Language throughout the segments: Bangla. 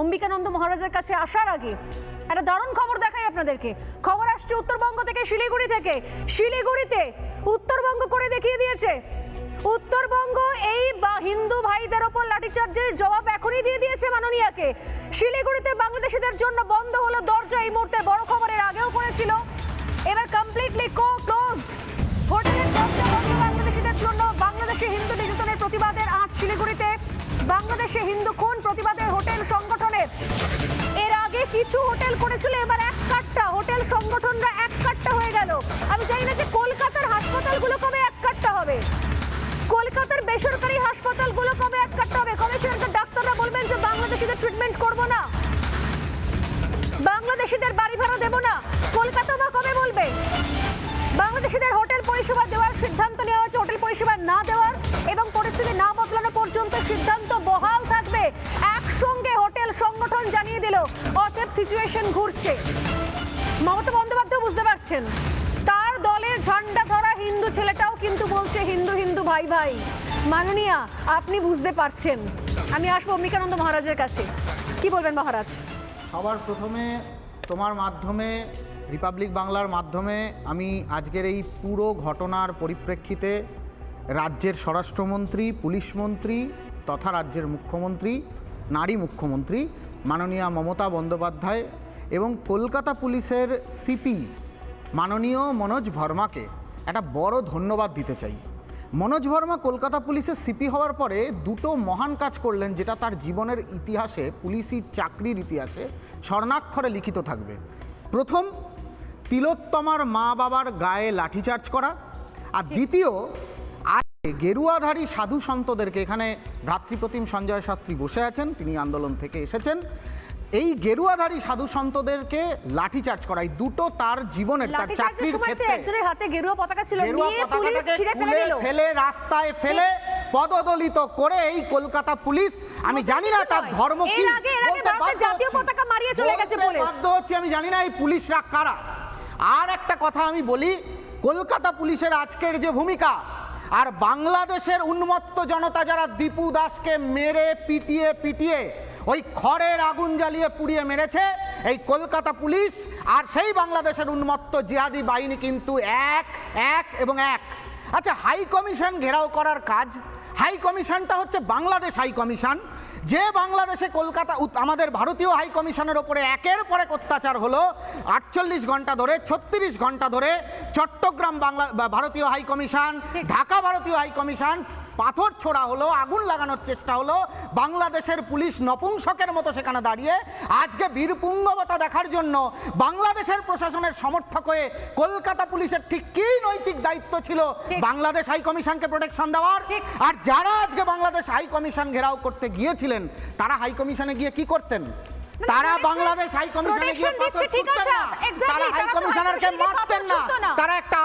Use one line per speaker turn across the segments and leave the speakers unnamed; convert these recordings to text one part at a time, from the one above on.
অম্বিকানন্দ মহারাজের কাছে আসার আগে একটা দারুণ খবর দেখাই আপনাদেরকে। খবর আসছে উত্তরবঙ্গ থেকে, শিলিগুড়ি থেকে। শিলিগুড়িতে উত্তরবঙ্গ করে দেখিয়ে দিয়েছে। উত্তরবঙ্গ এই হিন্দু ভাইদের ওপর লাঠিচার্জের জবাব এখনই দিয়ে দিয়েছে মাননীয়াকে। শিলিগুড়িতে বাংলাদেশিদের জন্য বন্ধ হলো দরজা। এই মুহূর্তে বড় খবরের আগেও করেছিল, এবার কমপ্লিটলি ক্লোজড। হোটেলের দরজা বন্ধ বাংলাদেশিদের জন্য। বাংলাদেশে হিন্দু নির্যাতনের প্রতিবাদের আজ শিলিগুড়িতে বাংলাদেশে হিন্দু খুন প্রতিবাদের হোটেল সংগঠনের। এর আগে কিছু হোটেল করেছিল, এবার এক কাট্টা হোটেল সংগঠনরা এক কাট্টা হয়ে গেল। আমি জানি না যে কলকাতার হাসপাতালগুলো কবে এক কাট্টা হবে, কলকাতার বেসরকারি হাসপাতালগুলো কবে এক কাট্টা হবে, কবে সেখানকার ডাক্তাররা বলবেন যে বাংলাদেশিদের ট্রিটমেন্ট করব না, বাংলাদেশিদের বাড়ি ভাড়া দেব না, কলকাতা বা কবে বলবে। বাংলাদেশিদের হোটেল পরিষেবা দেওয়ার সিদ্ধান্ত নেওয়া হয়েছে, হোটেল পরিষেবা না দেওয়ার এবং পরিস্থিতি না বদলানো পর্যন্ত সিদ্ধান্ত বহাল থাকবে। একসঙ্গে হোটেল সংগঠন জানিয়ে দিল। অতএব সিচুয়েশন ঘুরছে। মমতা বন্দ্যোপাধ্যায় বুঝতে পারছেন, তার দলের ঝান্ডা ধরা হিন্দু ছেলেটাও কিন্তু বলছে হিন্দু হিন্দু ভাই ভাই। মাননীয়া, আপনি বুঝতে পারছেন। আমি আসবো অম্বিকানন্দ মহারাজের কাছে, কি বলবেন মহারাজ?
সবার প্রথমে তোমার মাধ্যমে, রিপাবলিক বাংলার মাধ্যমে আমি আজকের এই পুরো ঘটনার পরিপ্রেক্ষিতে রাজ্যের স্বরাষ্ট্রমন্ত্রী, পুলিশ মন্ত্রী তথা রাজ্যের মুখ্যমন্ত্রী, নারী মুখ্যমন্ত্রী মাননীয়া মমতা বন্দ্যোপাধ্যায় এবং কলকাতা পুলিশের সিপি মাননীয় মনোজ ভার্মাকে একটা বড় ধন্যবাদ দিতে চাই। মনোজ ভার্মা কলকাতা পুলিশের সিপি হওয়ার পরে দুটো মহান কাজ করলেন, যেটা তার জীবনের ইতিহাসে, পুলিশি চাকরির ইতিহাসে স্বর্ণাক্ষরে লিখিত থাকবে। প্রথম, তিলোত্তমার মা বাবার গায়ে লাঠিচার্জ করা, আর দ্বিতীয়, আজকে গেরুয়াধারী সাধু সন্তদেরকে, এখানে ভ্রাতৃপ্রতিম সঞ্জয় শাস্ত্রী বসে আছেন, তিনি আন্দোলন থেকে এসেছেন, এই গেরুয়াধারী সাধু সন্তদেরকে লাঠিচার্জ করা, এই দুটো তার জীবনের, তার চাকরির ক্ষেত্রে
একজনের হাতে গেরুয়া পতাকা ছিল,
গেরুয়া পতাকাটাকে খুলে ফেলে রাস্তায় ফেলে পদদলিত করে এই কলকাতা পুলিশ, আমি জানি না তার ধর্ম কি,
জাতীয় পতাকা মারিয়ে চলে গেছে পুলিশ,
বাধ্য হচ্ছে, আমি জানি না এই পুলিশরা কারা। আর একটা কথা আমি বলি, কলকাতা পুলিশের আজকের যে ভূমিকা, আর বাংলাদেশের উন্মত্ত জনতা যারা দীপু দাসকে মেরে পিটিয়ে ওই খড়ের আগুন জ্বালিয়ে পুড়িয়ে মেরেছে, এই কলকাতা পুলিশ আর সেই বাংলাদেশের উন্মত্ত জিহাদি বাহিনী কিন্তু এক এবং এক। আচ্ছা, হাই কমিশন ঘেরাও করার কাজ, হাই কমিশনটা হচ্ছে বাংলাদেশ হাই কমিশন, যে বাংলাদেশে কলকাতা আমাদের ভারতীয় হাই কমিশনের ওপরে একের পর এক অত্যাচার হলো। 48 ঘন্টা ধরে, 36 ঘন্টা ধরে চট্টগ্রাম ভারতীয় হাই কমিশন, ঢাকা ভারতীয় হাই কমিশন, পাথর ছোড়া হলো, আগুন লাগানোর চেষ্টা হলো, বাংলাদেশের পুলিশ নপুংসকের মতো সেখানে দাঁড়িয়ে আজকে বীরপুঙ্গবতা দেখার জন্য বাংলাদেশের প্রশাসনের সমর্থক হয়ে কলকাতা পুলিশের ঠিক কী নৈতিক দায়িত্ব ছিল বাংলাদেশ হাই কমিশনকে প্রোটেকশন দেওয়ার। আর যারা আজকে বাংলাদেশ হাই কমিশন ঘেরাও করতে গিয়েছিলেন, তারা হাই কমিশনে গিয়ে কি করতেন? তারা বাংলাদেশ হাই কমিশনে গিয়ে পাথর ছুঁড়তেন না, তারা হাই কমিশনারকে মারতেন না, তারা একটা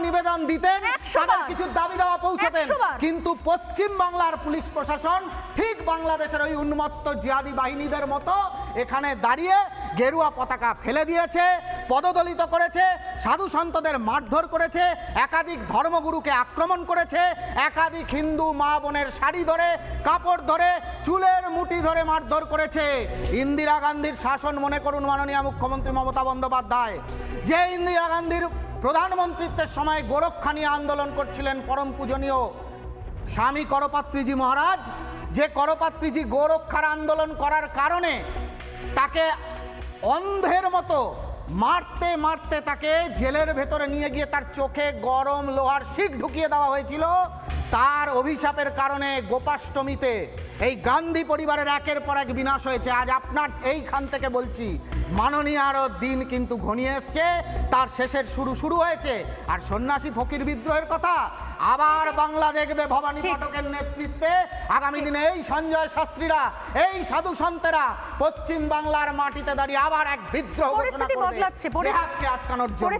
নিবেদন দিতেন, তাদের কিছু দাবি দাওয়া পৌঁছতেন। কিন্তু পশ্চিম বাংলার পুলিশ প্রশাসন ঠিক বাংলাদেশের ওই উন্মত্ত জিহাদি বাহিনীদের মতো এখানে দাঁড়িয়ে গেরুয়া পতাকা ফেলে দিয়েছে, পদদলিত করেছে, সাধু সন্তদের মারধর করেছে, একাধিক ধর্মগুরুকে আক্রমণ করেছে, একাধিক হিন্দু মা বোনের শাড়ি ধরে, কাপড় ধরে, চুলের মুঠি ধরে মারধর করেছে। ইন্দিরা গান্ধীর শাসন মনে করুন মাননীয় মুখ্যমন্ত্রী মমতা বন্দ্যোপাধ্যায়, যে ইন্দিরা গান্ধীর প্রধানমন্ত্রীত্বের সময় গোরক্ষা নিয়ে আন্দোলন করছিলেন পরম পূজনীয় স্বামী করপাত্রীজি মহারাজ, যে করপাত্রীজি গোরক্ষার আন্দোলন করার কারণে তাকে অন্ধের মতো মারতে মারতে তাকে জেলের ভেতরে নিয়ে গিয়ে তার চোখে গরম লোহার শিক ঢুকিয়ে দেওয়া হয়েছিল। তার অভিশাপের কারণে গোপাষ্টমীতে এই গান্ধী পরিবারের একের পর এক বিনাশ হয়েছে। আজ আপনার এইখান থেকে বলছি, মাননীয় আরও দিন কিন্তু ঘনিয়ে এসছে, তার শেষের শুরু হয়েছে। আর সন্ন্যাসী ফকির বিদ্রোহের কথা আবার বাংলা দেখবে ভবানী পাঠকের নেতৃত্বে। আগামী দিনে এই সঞ্জয় শাস্ত্রীরা, এই সাধু সন্তেরা পশ্চিম বাংলার মাটিতে দাঁড়িয়ে আবার এক বিদ্রোহ ঘোষণা করবে জিহাদকে আটকানোর জন্য।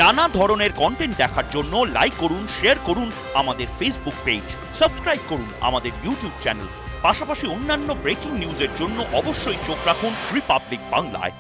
নানা ধরনের কন্টেন্ট দেখার জন্য লাইক করুন, শেয়ার করুন আমাদের ফেসবুক পেজ, সাবস্ক্রাইব করুন আমাদের ইউটিউব চ্যানেল। পাশাপাশি অন্যান্য ব্রেকিং নিউজের জন্য অবশ্যই চোখ রাখুন রিপাবলিক বাংলায়।